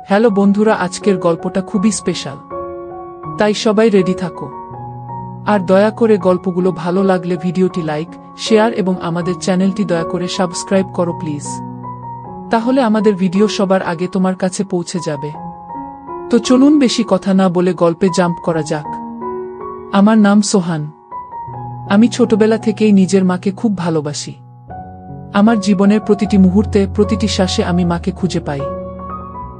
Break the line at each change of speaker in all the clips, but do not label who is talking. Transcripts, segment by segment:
Hello বন্ধুরা, আজকের গল্পটা খুবই স্পেশাল, তাই সবাই রেডি থাকো। আর দয়া করে গল্পগুলো ভালো লাগলে ভিডিওটি লাইক, শেয়ার এবং আমাদের চ্যানেলটি দয়া করে সাবস্ক্রাইব করো প্লিজ। তাহলে আমাদের ভিডিও সবার আগে তোমার কাছে পৌঁছে যাবে। তো চলুন বেশি কথা না বলে গল্পে জাম্প করা যাক। আমার নাম সোহান। আমি ছোটবেলা থেকেই নিজের মাকে খুব ভালোবাসি। আমার জীবনের প্রতিটি মুহূর্তে, প্রতিটি শ্বাসে আমি মাকে খুঁজে পাই।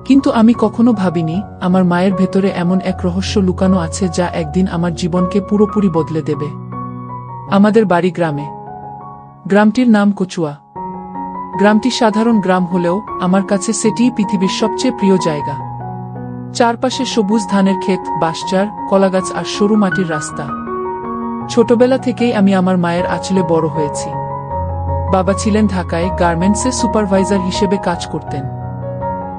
কিন্তু আমি কখনো ভাবিনি আমার মায়ের ভেতরে এমন এক রহস্য লুকানো আছে যা একদিন আমার জীবনকে পুরোপুরি বদলে দেবে। আমাদের বাড়ি গ্রামে। গ্রামটির নাম কচুয়া। গ্রামটি সাধারণ গ্রাম হলেও আমার কাছে সেটিই পৃথিবীর সবচেয়ে প্রিয় জায়গা। চারপাশে সবুজ ধানের ক্ষেত, বাঁশঝাড়, কলাগাছ আর সরু মাটির রাস্তা। ছোটবেলা থেকেই আমি আমার মায়ের আঁচলে বড় হয়েছি। বাবা ছিলেন ঢাকায় গার্মেন্টসে সুপারভাইজার হিসেবে কাজ করতেন,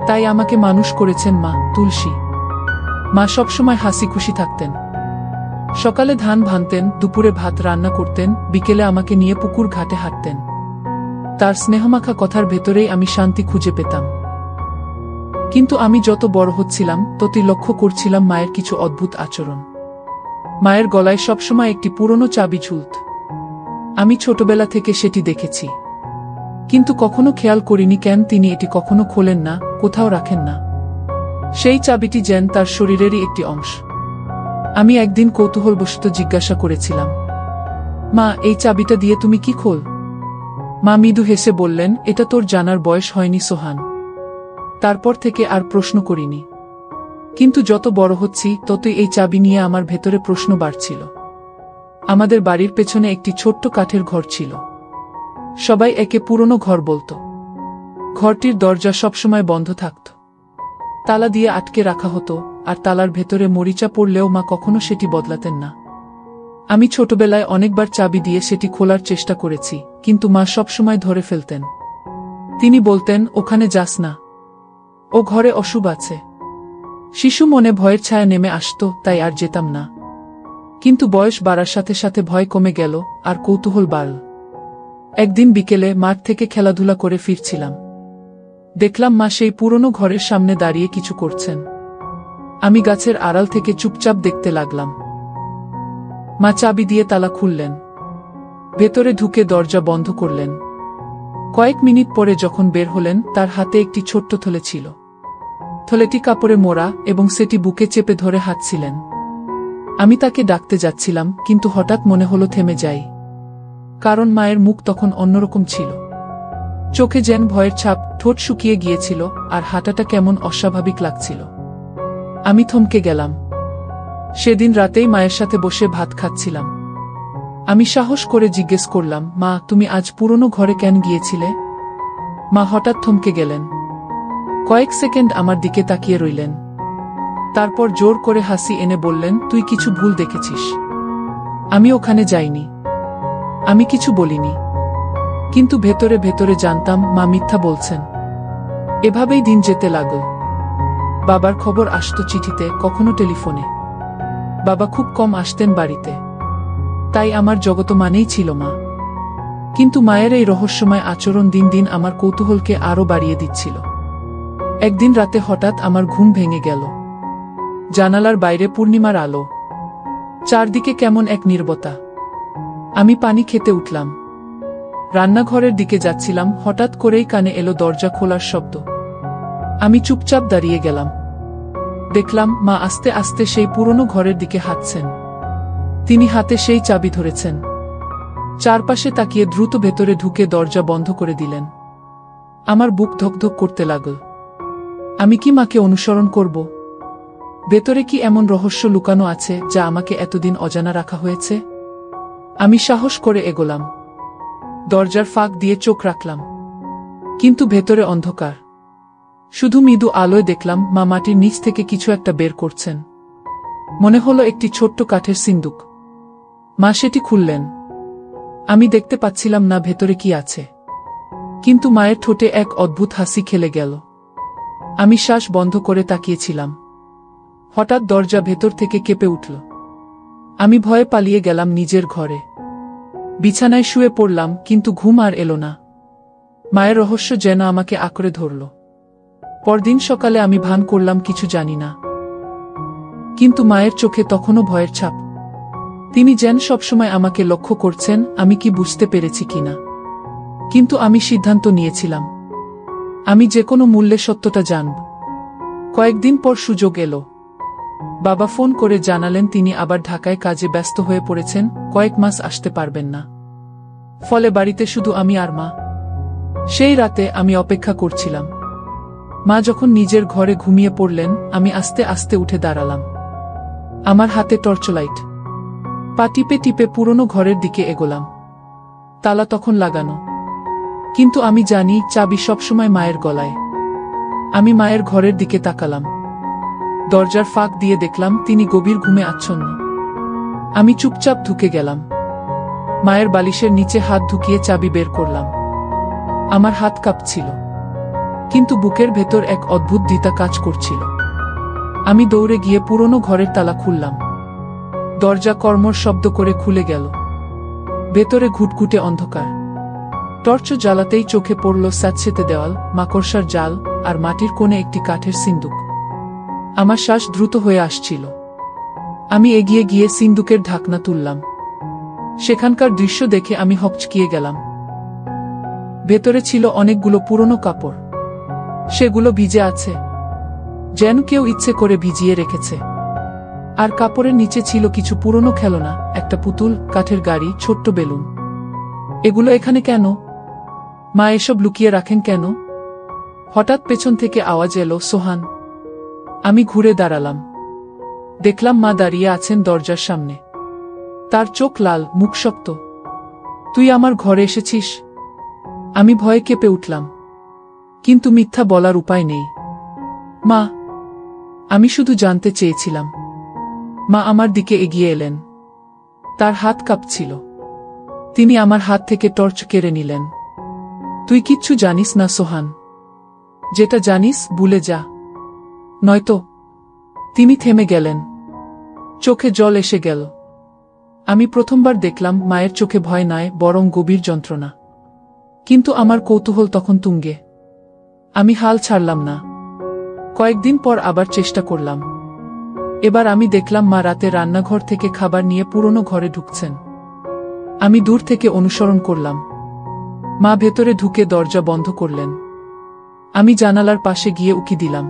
তাই আমাকে মানুষ করেছেন মা তুলসী। মা সবসময় হাসি খুশি থাকতেন। সকালে ধান ভানতেন, দুপুরে ভাত রান্না করতেন, বিকেলে আমাকে নিয়ে পুকুর ঘাটে হাঁটতেন। তার স্নেহমাখা কথার ভেতরেই আমি শান্তি খুঁজে পেতাম। কিন্তু আমি যত বড় হচ্ছিলাম ততই লক্ষ্য করছিলাম মায়ের কিছু অদ্ভুত আচরণ। মায়ের গলায় সবসময় একটি পুরনো চাবি ঝুলত। আমি ছোটবেলা থেকে সেটি দেখেছি, কিন্তু কখনো খেয়াল করিনি কেন তিনি এটি কখনো খোলেন না, কোথাও রাখেন না। সেই চাবিটি যেন তার শরীরেরই একটি অংশ। আমি একদিন কৌতূহলবশত জিজ্ঞাসা করেছিলাম, মা, এই চাবিটা দিয়ে তুমি কি খোল? মা মৃদু হেসে বললেন, এটা তোর জানার বয়স হয়নি সোহান। তারপর থেকে আর প্রশ্ন করিনি। কিন্তু যত বড় হচ্ছি ততই এই চাবি নিয়ে আমার ভেতরে প্রশ্ন বাড়ছিল। আমাদের বাড়ির পেছনে একটি ছোট্ট কাঠের ঘর ছিল। সবাই একে পুরনো ঘর বলত। ঘরটির দরজা সবসময় বন্ধ থাকত, তালা দিয়ে আটকে রাখা হতো, আর তালার ভেতরে মরিচা পড়লেও মা কখনো সেটি বদলাতেন না। আমি ছোটবেলায় অনেকবার চাবি দিয়ে সেটি খোলার চেষ্টা করেছি, কিন্তু মা সবসময় ধরে ফেলতেন। তিনি বলতেন, ওখানে যাস না, ও ঘরে অশুভ আছে। শিশু মনে ভয়ের ছায়া নেমে আসত, তাই আর যেতাম না। কিন্তু বয়স বাড়ার সাথে সাথে ভয় কমে গেল, আর কৌতূহল বাড়ল। একদিন বিকেলে মাঠ থেকে খেলাধুলা করে ফিরছিলাম। দেখলাম মা সেই পুরনো ঘরের সামনে দাঁড়িয়ে কিছু করছেন। আমি গাছের আড়াল থেকে চুপচাপ দেখতে লাগলাম। মা চাবি দিয়ে তালা খুললেন, ভেতরে ঢুকে দরজা বন্ধ করলেন। কয়েক মিনিট পরে যখন বের হলেন, তার হাতে একটি ছোট্ট থলে ছিল। থলেটি কাপড়ে মোড়া এবং সেটি বুকে চেপে ধরে হাঁটছিলেন। আমি তাকে ডাকতে যাচ্ছিলাম, কিন্তু হঠাৎ মনে হলো থেমে যাই। কারণ মায়ের মুখ তখন অন্যরকম ছিল। চোখে যেন ভয়ের ছাপ, ঠোঁট শুকিয়ে গিয়েছিল, আর হাঁটাটা কেমন অস্বাভাবিক লাগছিল। আমি থমকে গেলাম। সেদিন রাতেই মায়ের সাথে বসে ভাত খাচ্ছিলাম। আমি সাহস করে জিজ্ঞেস করলাম, মা, তুমি আজ পুরনো ঘরে কেন গিয়েছিলে? মা হঠাৎ থমকে গেলেন। কয়েক সেকেন্ড আমার দিকে তাকিয়ে রইলেন। তারপর জোর করে হাসি এনে বললেন, তুই কিছু ভুল দেখেছিস। আমি ওখানে যাইনি। আমি কিছু বলিনি, কিন্তু ভেতরে ভেতরে জানতাম মা মিথ্যা বলছেন। এভাবেই দিন যেতে লাগল। বাবার খবর আসতো চিঠিতে, কখনো টেলিফোনে। বাবা খুব কম আসতেন বাড়িতে, তাই আমার জগত মানেই ছিল মা। কিন্তু মায়ের এই রহস্যময় আচরণ দিন দিন আমার কৌতূহলকে আরও বাড়িয়ে দিচ্ছিল। একদিন রাতে হঠাৎ আমার ঘুম ভেঙে গেল। জানালার বাইরে পূর্ণিমার আলো, চারদিকে কেমন এক নীরবতা। আমি পানি খেতে উঠলাম। রান্নাঘরের দিকে যাচ্ছিলাম, হঠাৎ করেই কানে এলো দরজা খোলার শব্দ। আমি চুপচাপ দাঁড়িয়ে গেলাম। দেখলাম মা আস্তে আস্তে সেই পুরনো ঘরের দিকে হাঁটছেন। তিনি হাতে সেই চাবি ধরেছেন। চারপাশে তাকিয়ে দ্রুত ভেতরে ঢুকে দরজা বন্ধ করে দিলেন। আমার বুক ধকধক করতে লাগল। আমি কি মাকে অনুসরণ করব? ভেতরে কি এমন রহস্য লুকানো আছে যা আমাকে এতদিন অজানা রাখা হয়েছে? আমি সাহস করে এগোলাম। দরজার ফাঁক দিয়ে চোখ রাখলাম, কিন্তু ভেতরে অন্ধকার। শুধু মৃদু আলোয় দেখলাম মা মাটির নিচ থেকে কিছু একটা বের করছেন। মনে হলো একটি ছোট্ট কাঠের সিন্দুক। মা সেটি খুললেন। আমি দেখতে পাচ্ছিলাম না ভেতরে কি আছে, কিন্তু মায়ের ঠোঁটে এক অদ্ভুত হাসি খেলে গেল। আমি শ্বাস বন্ধ করে তাকিয়েছিলাম। হঠাৎ দরজা ভেতর থেকে কেঁপে উঠল। আমি ভয়ে পালিয়ে গেলাম নিজের ঘরে। বিছানায় শুয়ে পড়লাম, কিন্তু ঘুম আর এলো না। মায়ের রহস্য যেন আমাকে আঁকড়ে ধরল। পরদিন সকালে আমি ভান করলাম কিছু জানি না, কিন্তু মায়ের চোখে তখনও ভয়ের ছাপ। তিনি যেন সবসময় আমাকে লক্ষ্য করছেন, আমি কি বুঝতে পেরেছি কিনা। কিন্তু আমি সিদ্ধান্ত নিয়েছিলাম, আমি যে কোনো মূল্যে সত্যটা জানব। কয়েকদিন পর সুযোগ এলো। বাবা ফোন করে জানালেন তিনি আবার ঢাকায় কাজে ব্যস্ত হয়ে পড়েছেন, কয়েক মাস আসতে পারবেন না। ফলে বাড়িতে শুধু আমি আর মা। সেই রাতে আমি অপেক্ষা করছিলাম। মা যখন নিজের ঘরে ঘুমিয়ে পড়লেন, আমি আস্তে আস্তে উঠে দাঁড়ালাম। আমার হাতে টর্চলাইট। পা টিপে টিপে পুরনো ঘরের দিকে এগোলাম। তালা তখন লাগানো, কিন্তু আমি জানি চাবি সবসময় মায়ের গলায়। আমি মায়ের ঘরের দিকে তাকালাম। দরজার ফাঁক দিয়ে দেখলাম তিনি গভীর ঘুমে আচ্ছন্ন। আমি চুপচাপ ঢুকে গেলাম। মায়ের বালিশের নিচে হাত ঢুকিয়ে চাবি বের করলাম। আমার হাত কাঁপছিল, কিন্তু বুকের ভেতর এক অদ্ভুত দ্বিধা কাজ করছিল। আমি দৌড়ে গিয়ে পুরনো ঘরের তালা খুললাম। দরজা কর্মর শব্দ করে খুলে গেল। ভেতরে ঘুটঘুটে অন্ধকার। টর্চ জ্বালাতেই চোখে পড়ল স্যাঁতসেঁতে দেওয়াল, মাকড়সার জাল, আর মাটির কোণে একটি কাঠের সিন্দুক। আমার শ্বাস দ্রুত হয়ে আসছিল। আমি এগিয়ে গিয়ে সিন্দুকের ঢাকনা তুললাম। সেখানকার দৃশ্য দেখে আমি হকচকিয়ে গেলাম। ভেতরে ছিল অনেকগুলো পুরনো কাপড়। সেগুলো ভিজে আছে, যেন কেউ ইচ্ছে করে ভিজিয়ে রেখেছে। আর কাপড়ের নিচে ছিল কিছু পুরনো খেলনা, একটা পুতুল, কাঠের গাড়ি, ছোট্ট বেলুন। এগুলো এখানে কেন? মা এসব লুকিয়ে রাখেন কেন? হঠাৎ পেছন থেকে আওয়াজ এলো, সোহান। আমি ঘুরে দাঁড়ালাম। দেখলাম মা দাঁড়িয়ে আছেন দরজার সামনে। তার চোখ লাল, মুখ শক্ত। তুই আমার ঘরে এসেছিস? আমি ভয়ে কেঁপে উঠলাম, কিন্তু মিথ্যা বলার উপায় নেই। মা, আমি শুধু জানতে চেয়েছিলাম। মা আমার দিকে এগিয়ে এলেন। তার হাত কাঁপছিল। তিনি আমার হাত থেকে টর্চ কেড়ে নিলেন। তুই কিচ্ছু জানিস না সোহান। যেটা জানিস ভুলে যা, নয়তো। তিনি থেমে গেলেন। চোখে জল এসে গেল। আমি প্রথমবার দেখলাম মায়ের চোখে ভয় নয়, বরং গভীর যন্ত্রণা। কিন্তু আমার কৌতূহল তখন তুঙ্গে। আমি হাল ছাড়লাম না। কয়েকদিন পর আবার চেষ্টা করলাম। এবার আমি দেখলাম মা রাতে রান্নাঘর থেকে খাবার নিয়ে পুরনো ঘরে ঢুকছেন। আমি দূর থেকে অনুসরণ করলাম। মা ভেতরে ঢুকে দরজা বন্ধ করলেন। আমি জানালার পাশে গিয়ে উকি দিলাম।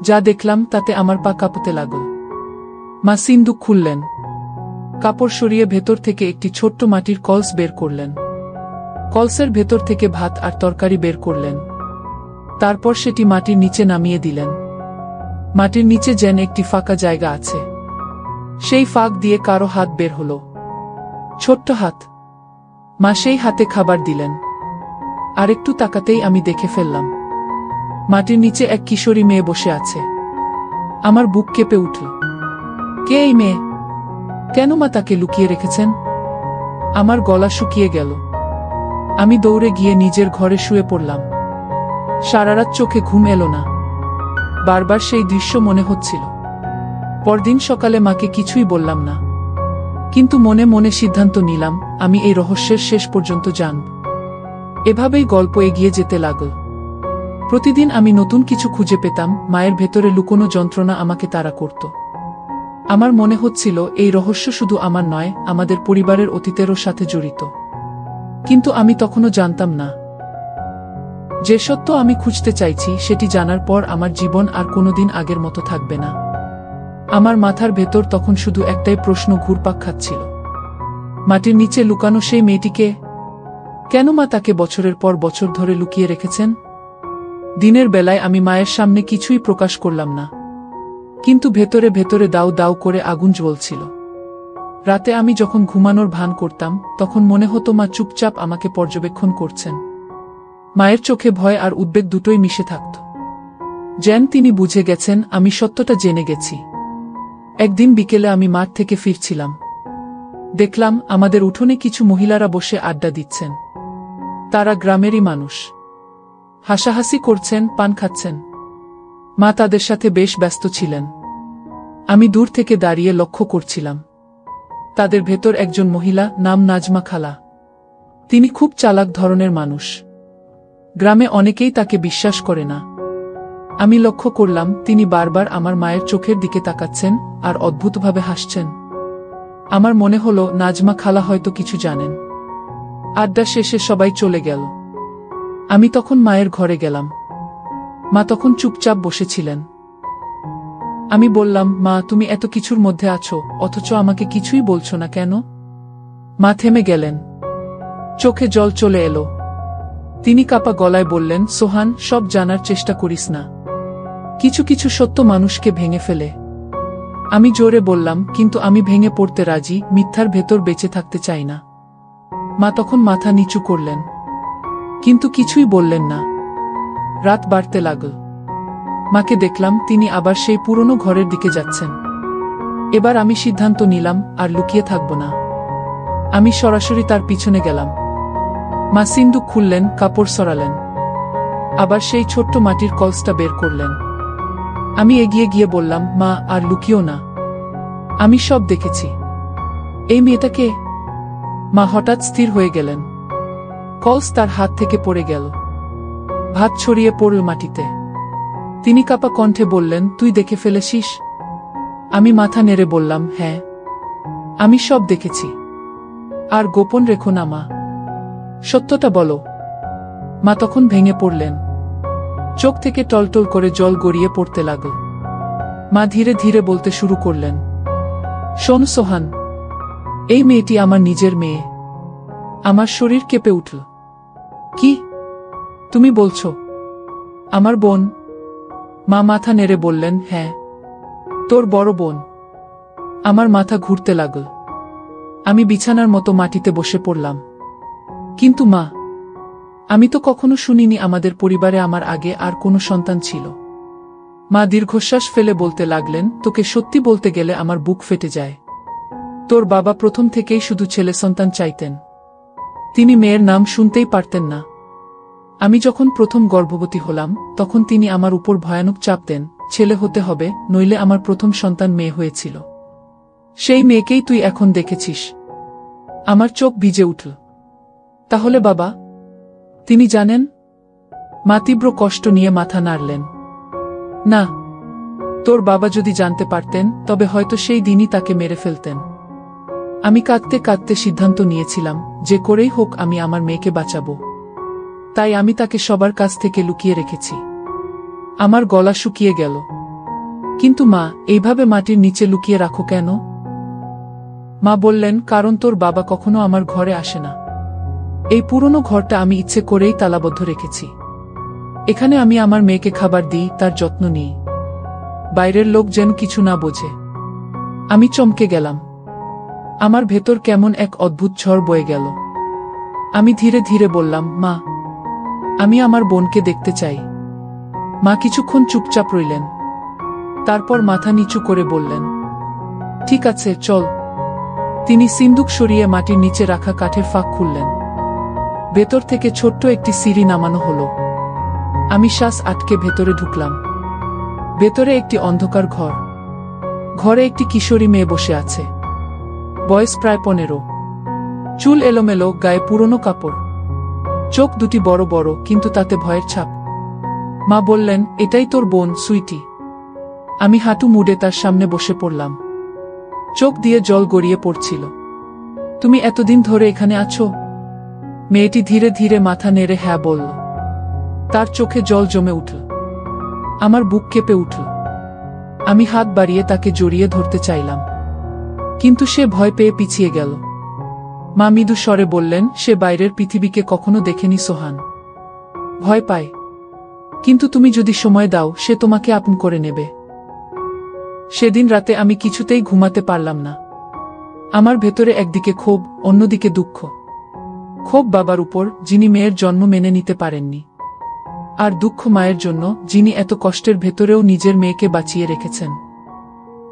যা দেখলাম তাতে আমার পা কাঁপতে লাগল। মা সিন্দুক খুললেন। কাপড় সরিয়ে ভেতর থেকে একটি ছোট্ট মাটির কলস বের করলেন। কলসের ভেতর থেকে ভাত আর তরকারি বের করলেন। তারপর সেটি মাটির নিচে নামিয়ে দিলেন। মাটির নিচে যেন একটি ফাঁকা জায়গা আছে। সেই ফাঁক দিয়ে কারো হাত বের হলো, ছোট্ট হাত। মা সেই হাতে খাবার দিলেন। আরেকটু তাকাতেই আমি দেখে ফেললাম মাটির নিচে এক কিশোরী মেয়ে বসে আছে। আমার বুক কেঁপে উঠল। কে এই মেয়ে? কেন মা তাকে লুকিয়ে রেখেছেন? আমার গলা শুকিয়ে গেল। আমি দৌড়ে গিয়ে নিজের ঘরে শুয়ে পড়লাম। সারারাত চোখে ঘুম এলো না। বারবার সেই দৃশ্য মনে হচ্ছিল। পরদিন সকালে মাকে কিছুই বললাম না, কিন্তু মনে মনে সিদ্ধান্ত নিলাম আমি এই রহস্যের শেষ পর্যন্ত জানব। এভাবেই গল্প এগিয়ে যেতে লাগল। প্রতিদিন আমি নতুন কিছু খুঁজে পেতাম। মায়ের ভেতরে লুকোনো যন্ত্রণা আমাকে তাড়া করত। আমার মনে হচ্ছিল এই রহস্য শুধু আমার নয়, আমাদের পরিবারের অতীতেরও সাথে জড়িত। কিন্তু আমি তখনও জানতাম না যে সত্য আমি খুঁজতে চাইছি সেটি জানার পর আমার জীবন আর কোনোদিন আগের মতো থাকবে না। আমার মাথার ভেতর তখন শুধু একটাই প্রশ্ন ঘুরপাক খাচ্ছিল, মাটির নিচে লুকানো সেই মেয়েটিকে? কেন মা তাকে বছরের পর বছর ধরে লুকিয়ে রেখেছেন? দিনের বেলায় আমি মায়ের সামনে কিছুই প্রকাশ করলাম না, কিন্তু ভেতরে ভেতরে দাউ দাউ করে আগুন জ্বলছিল। রাতে আমি যখন ঘুমানোর ভান করতাম, তখন মনে হতো মা চুপচাপ আমাকে পর্যবেক্ষণ করছেন। মায়ের চোখে ভয় আর উদ্বেগ দুটোই মিশে থাকত, যেন তিনি বুঝে গেছেন আমি সত্যটা জেনে গেছি। একদিন বিকেলে আমি মাঠ থেকে ফিরছিলাম। দেখলাম আমাদের উঠোনে কিছু মহিলারা বসে আড্ডা দিচ্ছেন। তারা গ্রামেরই মানুষ। হাসাহাসি করছেন, পান খাচ্ছেন। মা তাদের সাথে বেশ ব্যস্ত ছিলেন। আমি দূর থেকে দাঁড়িয়ে লক্ষ্য করছিলাম। তাদের ভেতর একজন মহিলা, নাম নাজমা খালা। তিনি খুব চালাক ধরনের মানুষ। গ্রামে অনেকেই তাকে বিশ্বাস করে না, আমি লক্ষ্য করলাম তিনি বারবার আমার মায়ের চোখের দিকে তাকাচ্ছেন আর অদ্ভুতভাবে হাসছেন। আমার মনে হলো নাজমা খালা হয়তো কিছু জানেন। আড্ডা শেষে সবাই চলে গেল। আমি তখন মায়ের ঘরে গেলাম। মা তখন চুপচাপ বসেছিলেন। আমি বললাম, মা, তুমি এত কিছুর মধ্যে আছো, অথচ আমাকে কিছুই বলছো না কেন? মা থেমে গেলেন। চোখে জল চলে এলো। তিনি কাপা গলায় বললেন, সোহান, সব জানার চেষ্টা করিস না। কিছু কিছু সত্য মানুষকে ভেঙে ফেলে। আমি জোরে বললাম, কিন্তু আমি ভেঙে পড়তে রাজি, মিথ্যার ভেতর বেঁচে থাকতে চাই না। মা তখন মাথা নিচু করলেন, কিন্তু কিছুই বললেন না। রাত বাড়তে লাগল। মাকে দেখলাম তিনি আবার সেই পুরনো ঘরের দিকে যাচ্ছেন। এবার আমি সিদ্ধান্ত নিলাম, আর লুকিয়ে থাকব না। আমি সরাসরি তার পিছনে গেলাম। মা সিন্দুক খুললেন, কাপড় সরালেন, আবার সেই ছোট্ট মাটির কলসটা বের করলেন। আমি এগিয়ে গিয়ে বললাম, মা, আর লুকিও না, আমি সব দেখেছি। এই মেয়েটাকে? মা হঠাৎ স্থির হয়ে গেলেন। কলস তার হাত থেকে পড়ে গেল। ভাত ছড়িয়ে পড়ল মাটিতে। তিনি কাপা কণ্ঠে বললেন, তুই দেখে ফেলেছিস? আমি মাথা নেড়ে বললাম, হ্যাঁ, আমি সব দেখেছি। আর গোপন রেখো না, মা, সত্যটা বলো। মা তখন ভেঙে পড়লেন। চোখ থেকে টলটল করে জল গড়িয়ে পড়তে লাগল। মা ধীরে ধীরে বলতে শুরু করলেন, শোন সোহান, এই মেয়েটি আমার নিজের মেয়ে। আমার শরীর কেঁপে উঠল। কি তুমি বলছো? আমার বোন? মা মাথা নেড়ে বললেন, হ্যাঁ, তোর বড় বোন। আমার মাথা ঘুরতে লাগল। আমি বিছানার মতো মাটিতে বসে পড়লাম। কিন্তু মা, আমি তো কখনো শুনিনি আমাদের পরিবারে আমার আগে আর কোনো সন্তান ছিল। মা দীর্ঘশ্বাস ফেলে বলতে লাগলেন, তোকে সত্যি বলতে গেলে আমার বুক ফেটে যায়। তোর বাবা প্রথম থেকেই শুধু ছেলে সন্তান চাইতেন। তিনি মেয়ের নাম শুনতেই পারতেন না। আমি যখন প্রথম গর্ভবতী হলাম, তখন তিনি আমার উপর ভয়ানক চাপ দেন, ছেলে হতে হবে, নইলে আমার প্রথম সন্তান মেয়ে হয়েছিল। সেই মেয়েকেই তুই এখন দেখেছিস। আমার চোখ ভিজে উঠল। তাহলে বাবা? তিনি জানেন? মা তীব্র কষ্ট নিয়ে মাথা নাড়লেন। না, তোর বাবা যদি জানতে পারতেন, তবে হয়তো সেই দিনই তাকে মেরে ফেলতেন। আমি কাঁদতে কাঁদতে সিদ্ধান্ত নিয়েছিলাম, যে করেই হোক আমি আমার মেয়েকে বাঁচাবো। তাই আমি তাকে সবার কাছ থেকে লুকিয়ে রেখেছি। আমার গলা শুকিয়ে গেল। কিন্তু মা, এইভাবে মাটির নিচে লুকিয়ে রাখো কেন? মা বললেন, কারণ তোর বাবা কখনো আমার ঘরে আসে না। এই পুরনো ঘরটা আমি ইচ্ছে করেই তালাবদ্ধ রেখেছি। এখানে আমি আমার মেয়েকে খাবার দিই, তার যত্ন নিই। বাইরের লোক যেন কিছু না বোঝে। আমি চমকে গেলাম। আমার ভেতর কেমন এক অদ্ভুত ঝড় বয়ে গেল। আমি ধীরে ধীরে বললাম, মা, আমি আমার বোনকে দেখতে চাই। মা কিছুক্ষণ চুপচাপ রইলেন। তারপর মাথা নিচু করে বললেন, ঠিক আছে, চল। তিনি সিন্দুক সরিয়ে মাটির নিচে রাখা কাঠের ফাঁক খুললেন। ভেতর থেকে ছোট্ট একটি সিঁড়ি নামানো হলো। আমি শ্বাস আটকে ভেতরে ঢুকলাম। ভেতরে একটি অন্ধকার ঘর। ঘরে একটি কিশোরী মেয়ে বসে আছে। বয়স প্রায় 15। চুল এলোমেলো, গায়ে পুরনো কাপড়। চোখ দুটি বড় বড়, কিন্তু তাতে ভয়ের ছাপ। মা বললেন, এটাই তোর বোন, সুইটি। আমি হাঁটু মুড়ে তার সামনে বসে পড়লাম। চোখ দিয়ে জল গড়িয়ে পড়ছিল। তুমি এতদিন ধরে এখানে আছো? মেয়েটি ধীরে ধীরে মাথা নেড়ে হ্যাঁ বলল। তার চোখে জল জমে উঠল। আমার বুক কেঁপে উঠল। আমি হাত বাড়িয়ে তাকে জড়িয়ে ধরতে চাইলাম, কিন্তু সে ভয় পেয়ে পিছিয়ে গেল। মা মৃদু স্বরে বললেন, সে বাইরের পৃথিবীকে কখনো দেখেনি সোহান। ভয় পায়, কিন্তু তুমি যদি সময় দাও, সে তোমাকে আপন করে নেবে। সেদিন রাতে আমি কিছুতেই ঘুমাতে পারলাম না। আমার ভেতরে একদিকে ক্ষোভ, অন্যদিকে দুঃখ। ক্ষোভ বাবার উপর, যিনি মেয়ের জন্ম মেনে নিতে পারেননি। আর দুঃখ মায়ের জন্য, যিনি এত কষ্টের ভেতরেও নিজের মেয়েকে বাঁচিয়ে রেখেছেন।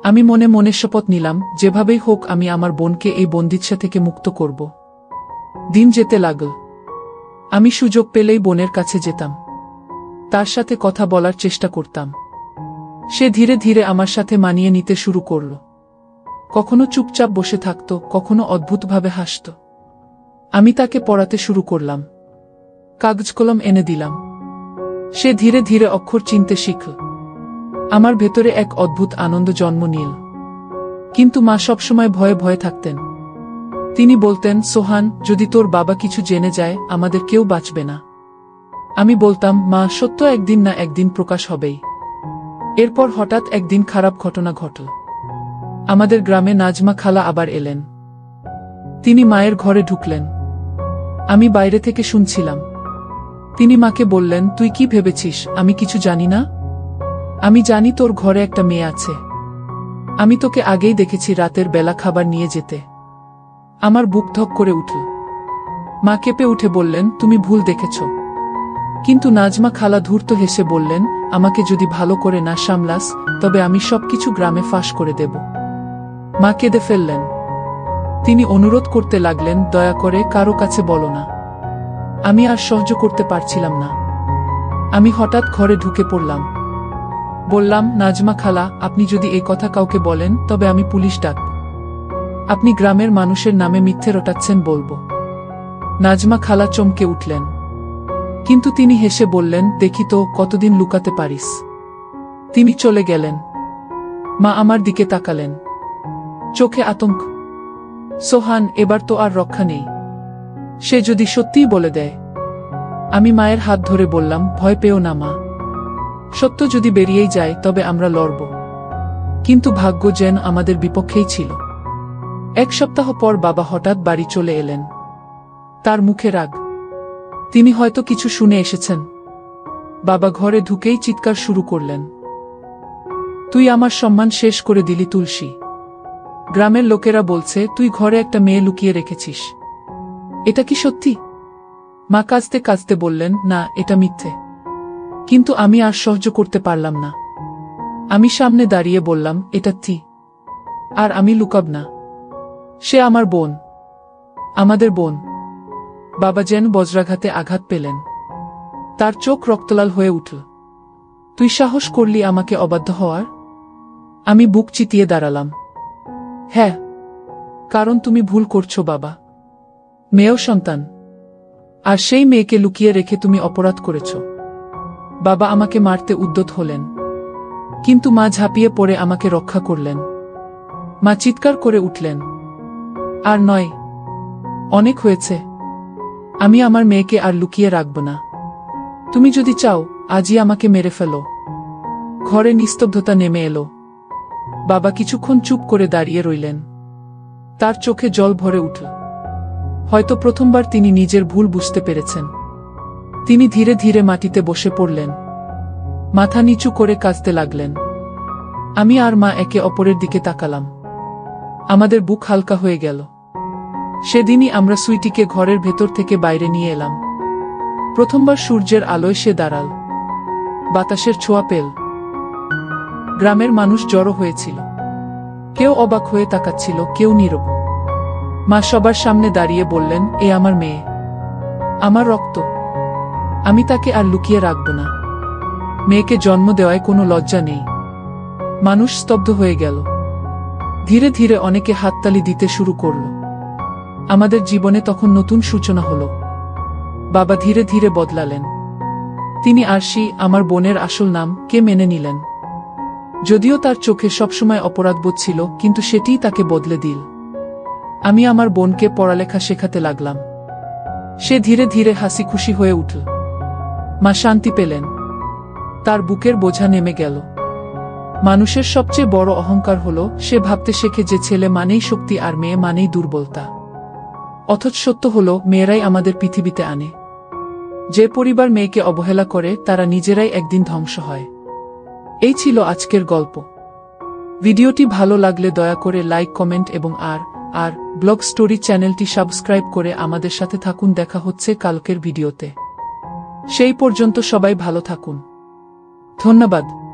আমি মনে মনে শপথ নিলাম, যেভাবেই হোক আমি আমার বোনকে এই বন্দিচ্ছা থেকে মুক্ত করব। দিন যেতে লাগল। আমি সুযোগ পেলেই বোনের কাছে যেতাম। তার সাথে কথা বলার চেষ্টা করতাম। সে ধীরে ধীরে আমার সাথে মানিয়ে নিতে শুরু করল। কখনো চুপচাপ বসে থাকত, কখনো অদ্ভুতভাবে হাসত। আমি তাকে পড়াতে শুরু করলাম। কাগজ কলম এনে দিলাম। সে ধীরে ধীরে অক্ষর চিনতে শিখল। আমার ভেতরে এক অদ্ভুত আনন্দ জন্ম নিল। কিন্তু মা সবসময় ভয়ে ভয়ে থাকতেন। তিনি বলতেন, সোহান, যদি তোর বাবা কিছু জেনে যায় আমাদের কেউ বাঁচবে না। আমি বলতাম, মা, সত্য একদিন না একদিন প্রকাশ হবেই। এরপর হঠাৎ একদিন খারাপ ঘটনা ঘটল। আমাদের গ্রামে নাজমা খালা আবার এলেন। তিনি মায়ের ঘরে ঢুকলেন। আমি বাইরে থেকে শুনছিলাম। তিনি মাকে বললেন, তুই কি ভেবেছিস আমি কিছু জানি না? আমি জানি তোর ঘরে একটা মেয়ে আছে। আমি তোকে আগেই দেখেছি রাতের বেলা খাবার নিয়ে যেতে। আমার বুক ধক করে উঠল। মা কেঁপে উঠে বললেন, তুমি ভুল দেখেছ। কিন্তু নাজমা খালা ধূর্ত হেসে বললেন, আমাকে যদি ভালো করে না সামলাস তবে আমি সবকিছু গ্রামে ফাঁস করে দেব। মা কেঁদে ফেললেন। তিনি অনুরোধ করতে লাগলেন, দয়া করে কারো কাছে বলো না। আমি আর সহ্য করতে পারছিলাম না। আমি হঠাৎ ঘরে ঢুকে পড়লাম। বললাম, নাজমা খালা, আপনি যদি এই কথা কাউকে বলেন তবে আমি পুলিশ ডাকব। আপনি গ্রামের মানুষের নামে মিথ্যে রটাচ্ছেন বলবো। নাজমা খালা চমকে উঠলেন। কিন্তু তিনি হেসে বললেন, দেখি তো কতদিন লুকাতে পারিস। তিনি চলে গেলেন। মা আমার দিকে তাকালেন, চোখে আতঙ্ক। সোহান, এবার তো আর রক্ষা নেই। সে যদি সত্যিই বলে দেয়। আমি মায়ের হাত ধরে বললাম, ভয় পেও না মা। সত্য যদি বেরিয়েই যায় তবে আমরা লড়ব। কিন্তু ভাগ্য যেন আমাদের বিপক্ষেই ছিল। এক সপ্তাহ পর বাবা হঠাৎ বাড়ি চলে এলেন। তার মুখে রাগ। তিনি হয়তো কিছু শুনে এসেছেন। বাবা ঘরে ঢুকেই চিৎকার শুরু করলেন, তুই আমার সম্মান শেষ করে দিলি তুলসী। গ্রামের লোকেরা বলছে তুই ঘরে একটা মেয়ে লুকিয়ে রেখেছিস। এটা কি সত্যি? মা কাঁদতে কাঁদতে বললেন, না, এটা মিথ্যে। কিন্তু আমি আর সহ্য করতে পারলাম না। আমি সামনে দাঁড়িয়ে বললাম, এটা তুই। আর আমি লুকাব না। সে আমার বোন, আমাদের বোন। বাবা যেন বজ্রাঘাতে আঘাত পেলেন। তার চোখ রক্তলাল হয়ে উঠল। তুই সাহস করলি আমাকে অবাধ্য হওয়ার? আমি বুক চিতিয়ে দাঁড়ালাম। হ্যাঁ, কারণ তুমি ভুল করছো বাবা। মেয়েও সন্তান, আর সেই মেয়েকে লুকিয়ে রেখে তুমি অপরাধ করেছ। বাবা আমাকে মারতে উদ্যত হলেন, কিন্তু মা ঝাঁপিয়ে পড়ে আমাকে রক্ষা করলেন। মা চিৎকার করে উঠলেন, আর নয়, অনেক হয়েছে। আমি আমার মেয়েকে আর লুকিয়ে রাখব না। তুমি যদি চাও আজই আমাকে মেরে ফেলো। ঘরে নিস্তব্ধতা নেমে এলো। বাবা কিছুক্ষণ চুপ করে দাঁড়িয়ে রইলেন। তার চোখে জল ভরে উঠল। হয়তো প্রথমবার তিনি নিজের ভুল বুঝতে পেরেছেন। তিনি ধীরে ধীরে মাটিতে বসে পড়লেন। মাথা নিচু করে কাঁদতে লাগলেন। আমি আর মা একে অপরের দিকে তাকালাম। আমাদের বুক হালকা হয়ে গেল। সেদিনই আমরা সুইটিকে ঘরের ভেতর থেকে বাইরে নিয়ে এলাম। প্রথমবার সূর্যের আলোয় সে দাঁড়াল, বাতাসের ছোঁয়া পেল। গ্রামের মানুষ জড়ো হয়েছিল। কেউ অবাক হয়ে তাকাচ্ছিল, কেউ নীরব। মা সবার সামনে দাঁড়িয়ে বললেন, এ আমার মেয়ে, আমার রক্ত। আমি তাকে আর লুকিয়ে রাখব না। মেয়েকে জন্ম দেওয়ায় কোনো লজ্জা নেই। মানুষ স্তব্ধ হয়ে গেল। ধীরে ধীরে অনেকে হাততালি দিতে শুরু করল। আমাদের জীবনে তখন নতুন সূচনা হলো। বাবা ধীরে ধীরে বদলালেন। তিনি আরশি, আমার বোনের আসল নাম, কে মেনে নিলেন। যদিও তার চোখে সবসময় অপরাধবোধ ছিল, কিন্তু সেটিই তাকে বদলে দিল। আমি আমার বোনকে পড়ালেখা শেখাতে লাগলাম। সে ধীরে ধীরে হাসি খুশি হয়ে উঠল। মা শান্তি পেলেন। তার বুকের বোঝা নেমে গেল। মানুষের সবচেয়ে বড় অহংকার হলো সে ভাবতে শেখে যে ছেলে মানেই শক্তি আর মেয়ে মানেই দুর্বলতা। অথচ সত্য হলো মেয়েরাই আমাদের পৃথিবীতে আনে। যে পরিবার মেয়েকে অবহেলা করে তারা নিজেরাই একদিন ধ্বংস হয়। এই ছিল আজকের গল্প। ভিডিওটি ভালো লাগলে দয়া করে লাইক, কমেন্ট এবং আর ব্লগ স্টোরি চ্যানেলটি সাবস্ক্রাইব করে আমাদের সাথে থাকুন। দেখা হচ্ছে কালকের ভিডিওতে। সেই পর্যন্ত সবাই ভালো থাকুন। ধন্যবাদ।